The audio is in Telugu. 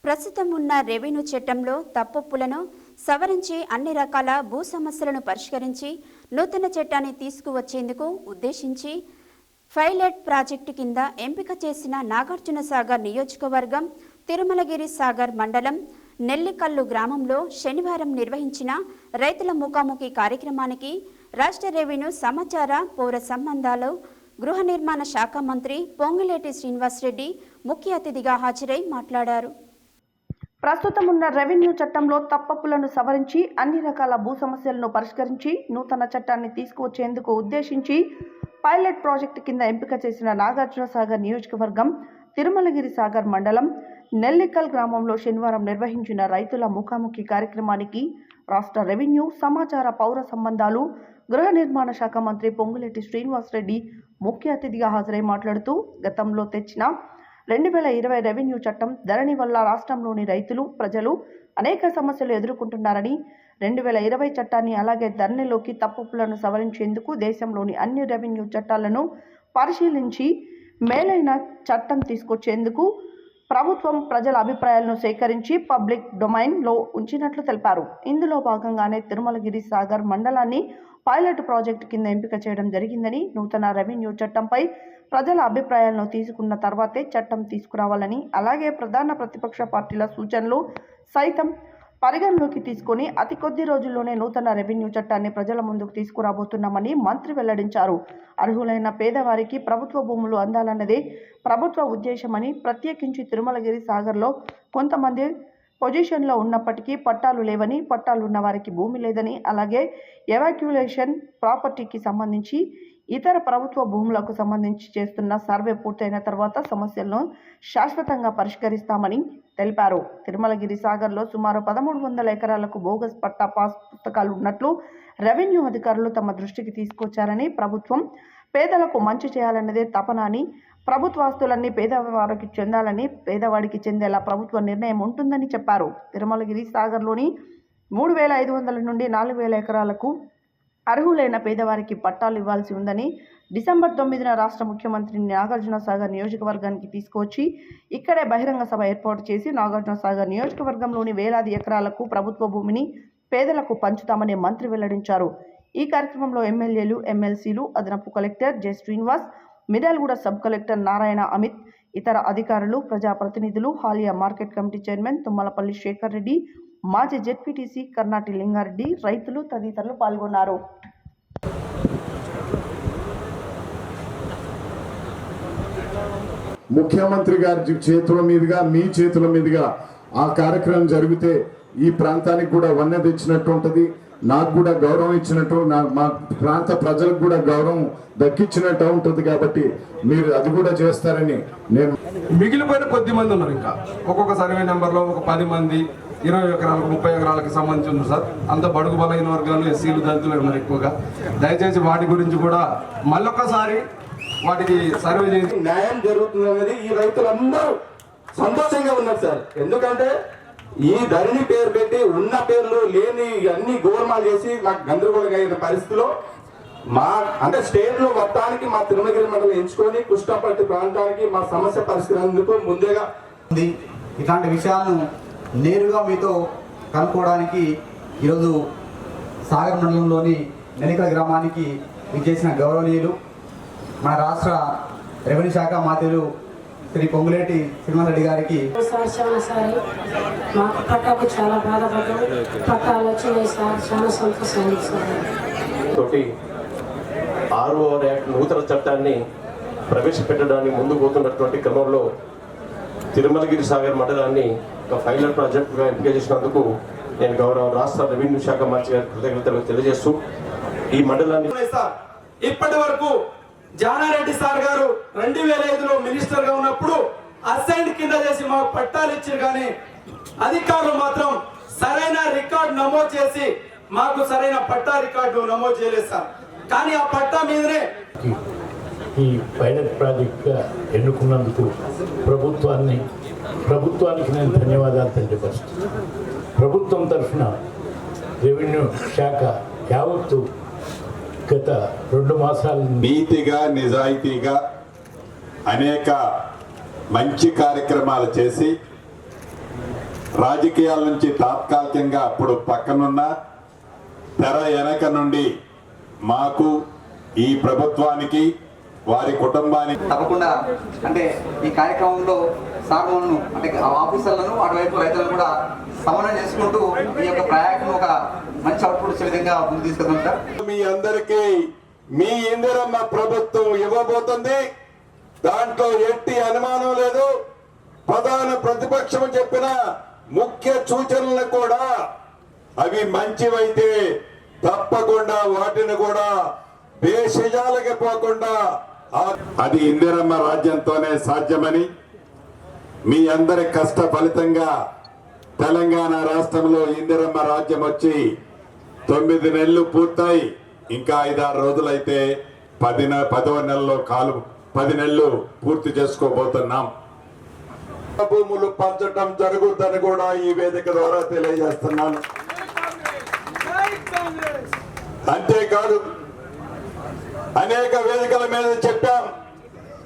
ప్రస్తుతం ఉన్న రెవెన్యూ చట్టంలో తప్పొప్పులను సవరించి అన్ని రకాల భూ సమస్యలను పరిష్కరించి నూతన చట్టాన్ని తీసుకువచ్చేందుకు ఉద్దేశించి పైలట్ ప్రాజెక్టు కింద ఎంపిక చేసిన నాగార్జునసాగర్ నియోజకవర్గం తిరుమలగిరి సాగర్ మండలం నెల్లికల్లు గ్రామంలో శనివారం నిర్వహించిన రైతుల ముఖాముఖి కార్యక్రమానికి రాష్ట్ర రెవెన్యూ సమాచార పౌర సంబంధాలు గృహ నిర్మాణ శాఖ మంత్రి పొంగులేటి శ్రీనివాసరెడ్డి ముఖ్య అతిథిగా హాజరై మాట్లాడారు. ప్రస్తుతం ఉన్న రెవెన్యూ చట్టంలో తప్పప్పులను సవరించి అన్ని రకాల భూ సమస్యలను పరిష్కరించి నూతన చట్టాన్ని తీసుకువచ్చేందుకు ఉద్దేశించి పైలట్ ప్రాజెక్టు కింద ఎంపిక చేసిన నాగార్జునసాగర్ నియోజకవర్గం తిరుమలగిరి సాగర్ మండలం నెల్లికల్ గ్రామంలో శనివారం నిర్వహించిన రైతుల ముఖాముఖి కార్యక్రమానికి రాష్ట్ర రెవెన్యూ సమాచార పౌర సంబంధాలు గృహ నిర్మాణ శాఖ మంత్రి పొంగులేటి శ్రీనివాసరెడ్డి ముఖ్య అతిథిగా హాజరై మాట్లాడుతూ గతంలో తెచ్చిన 2020 రెవెన్యూ చట్టం ధరణి వల్ల రాష్ట్రంలోని రైతులు ప్రజలు అనేక సమస్యలు ఎదుర్కొంటున్నారని 2020 చట్టాన్ని అలాగే ధరణిలోకి తప్పులను సవరించేందుకు దేశంలోని అన్ని రెవెన్యూ చట్టాలను పరిశీలించి మేలైన చట్టం తీసుకొచ్చేందుకు ప్రభుత్వం ప్రజల అభిప్రాయాలను సేకరించి పబ్లిక్ డొమైన్లో ఉంచినట్లు తెలిపారు. ఇందులో భాగంగానే తిరుమలగిరి సాగర్ మండలాన్ని పైలట్ ప్రాజెక్టు కింద ఎంపిక చేయడం జరిగిందని, నూతన రెవెన్యూ చట్టంపై ప్రజల అభిప్రాయాలను తీసుకున్న తర్వాతే చట్టం తీసుకురావాలని, అలాగే ప్రధాన ప్రతిపక్ష పార్టీల సూచనలు సైతం పరిగణలోకి తీసుకొని అతి కొద్ది రోజుల్లోనే నూతన రెవెన్యూ చట్టాన్ని ప్రజల ముందుకు తీసుకురాబోతున్నామని మంత్రి వెల్లడించారు. అర్హులైన పేదవారికి ప్రభుత్వ భూములు అందాలన్నదే ప్రభుత్వ ఉద్దేశమని, ప్రత్యేకించి తిరుమలగిరి సాగర్లో కొంతమంది పొజిషన్లో ఉన్నప్పటికీ పట్టాలు లేవని, పట్టాలు ఉన్న వారికి భూమి లేదని, అలాగే ఎవాక్యులేషన్ ప్రాపర్టీకి సంబంధించి ఇతర ప్రభుత్వ భూములకు సంబంధించి చేస్తున్న సర్వే పూర్తయిన తర్వాత సమస్యలను శాశ్వతంగా పరిష్కరిస్తామని తెలిపారు. తిరుమలగిరి సాగర్లో సుమారు 1300 ఎకరాలకు బోగస్ పట్టా పాస్ పుస్తకాలు ఉన్నట్లు రెవెన్యూ అధికారులు తమ దృష్టికి తీసుకొచ్చారని, ప్రభుత్వం పేదలకు మంచి చేయాలన్నదే తపన అని, ప్రభుత్వ ఆస్తులన్నీ పేదవారికి చెందాలని, పేదవాడికి చెందేలా ప్రభుత్వ నిర్ణయం ఉంటుందని చెప్పారు. తిరుమలగిరి సాగర్లోని 3500 నుండి 4000 ఎకరాలకు అర్హులైన పేదవారికి పట్టాలు ఇవ్వాల్సి ఉందని, డిసెంబర్ 9న రాష్ట్ర ముఖ్యమంత్రిని నాగార్జునసాగర్ నియోజకవర్గానికి తీసుకువచ్చి ఇక్కడే బహిరంగ సభ ఏర్పాటు చేసి నాగార్జునసాగర్ నియోజకవర్గంలోని వేలాది ఎకరాలకు ప్రభుత్వ భూమిని పేదలకు పంచుతామని మంత్రి వెల్లడించారు. ఈ కార్యక్రమంలో ఎమ్మెల్యేలు, ఎమ్మెల్సీలు, అదనపు collector J Srinivas, Miryalaguda sub collector Narayana Amit, ఇతర అధికారులు, ప్రజాప్రతినిధులు, Haliya market committee chairman Tummalapalli Shekhar Reddy, మాజీ జెడ్పీటీసీ కర్నాటి లింగారెడ్డి, రైతులు తదితరులు పాల్గొన్నారు. ముఖ్యమంత్రి గారి చేతుల మీదుగా, మీ చేతుల మీదుగా ఆ కార్యక్రమం జరిగితే ఈ ప్రాంతానికి కూడా వన్నె తెచ్చినట్టు ఉంటుంది, నాకు కూడా గౌరవం ఇచ్చినట్టు, మా ప్రాంత ప్రజలకు కూడా గౌరవం దక్కించినట్టు ఉంటుంది. కాబట్టి మీరు అది కూడా చేస్తారని నేను. మిగిలిపోయిన కొద్ది మంది ఉన్నారు, ఇంకా ఒక్కొక్క సర్వే నెంబర్లో ఒక 10 మంది 20 ఎకరాలకు 30 ఎకరాలకు సంబంధించి ఉన్నారు సార్. అంత బడుగు బలైన వర్గాలు, ఎస్సీలు, దళితులు ఉన్నారు ఎక్కువగా. దయచేసి వాటి గురించి కూడా మళ్ళొక్కసారి వాటికి సర్వే చేసి న్యాయం జరుగుతుందనేది ఈ రైతులందరూ సంతోషంగా ఉన్నారు సార్. ఎందుకంటే ఈ ధరణి పేరు పెట్టి ఉన్న పేర్లు లేని అన్ని గోల్మాలు చేసి మాకు గందరగోళంగా అయిన పరిస్థితిలో అంటే స్టేట్ లో మొత్తానికి మా తిరుమలగిరి మండలం ఎంచుకొని కృష్ణపట్టి ప్రాంతానికి మా సమస్య పరిష్కరించేందుకు ముందేగా ఇట్లాంటి విషయాలను నేరుగా మీతో కనుక్కోవడానికి ఈరోజు సాగర్ మండలంలోని నెల్లికల్ గ్రామానికి విచ్చేసిన గౌరవనీయులు మన రాష్ట్ర రెవెన్యూ శాఖ మంత్రులు శ్రీ పొంగులేటి శ్రీనివాసరెడ్డి గారికి మాకు పట్టాకు చాలా బాధపడ్డాం. పట్టాలు వచ్చినాయి సార్, చాలా సంతోషం తోటి 6వ యాక్ట్ నూతన చట్టాన్ని ప్రవేశపెట్టడానికి ముందుకు పోతున్నటువంటి క్రమంలో తిరుమలగిరి సాగర్ మండలాన్ని ఒక పైలట్ ప్రాజెక్టుగా ఎంపిక చేసినందుకు నేను గౌరవ రాష్ట్ర రెవెన్యూ శాఖ మంత్రి గారి కృతజ్ఞతలు తెలియజేస్తూ ఈ మండలాన్ని ఇప్పటి వరకు జానారెడ్డి సార్ గారు 2005లో మినిస్టర్ గా ఉన్నప్పుడు అసైన్ కింద చేసి మాకు పట్టాలు ఇచ్చారు, కానీ అధికారులు మాత్రం సరైన రికార్డు నమోదు చేసి మాకు సరైన పట్టా రికార్డు నమోదు చేయలేదు సార్. కానీ ఆ పట్టా మీదనే ఈ పైలట్ ప్రాజెక్ట్గా ఎన్నుకున్నందుకు ప్రభుత్వానికి నేను ధన్యవాదాలు తెలియపరుస్తున్నాను. ప్రభుత్వం తరఫున రెవెన్యూ శాఖ యావత్తు గత 2 మాసాలు నీతిగా, నిజాయితీగా అనేక మంచి కార్యక్రమాలు చేసి రాజకీయాల నుంచి తాత్కాలికంగా అప్పుడు పక్కనున్న తెర వెనక నుండి మాకు ఈ ప్రభుత్వానికి వారి కుటుంబానికి తప్పకుండా అంటే ఈ కార్యక్రమంలో సార్లను అంటే ఆఫీసర్లను అటువైపు రైతులను కూడా సమన్వయం చేసుకుంటూ ఈ యొక్క ప్రాజెక్టును ఒక మంచి అవుట్పుట్ వచ్చే విధంగా ముందు తీసుకెళ్తాం సార్. మీ అందరికీ మీ ఇందిరమ్మ ప్రభుత్వం ఇవ్వబోతుంది. దాంట్లో ఎట్టి అనుమానం లేదు. ప్రధాన ప్రతిపక్షం చెప్పిన ముఖ్య సూచనలు కూడా అవి మంచివైతే తప్పకుండా వాటిని కూడా బేషజాలకి పోకుండా అది ఇందిరమ్మ రాజ్యంతోనే సాధ్యమని మీ అందరి కష్ట ఫలితంగా తెలంగాణ రాష్ట్రంలో ఇందిరమ్మ రాజ్యం వచ్చి 9 నెలలు పూర్తయి ఇంకా 5-6 రోజులైతే 10వ నెలలో 10 నెలలు పూర్తి చేసుకోబోతున్నాం. భూములు పంచడం జరుగుతుందని కూడా ఈ వేదిక ద్వారా తెలియజేస్తున్నాను. అంతేకాదు అనేక వేదికల మీద చెప్పాం.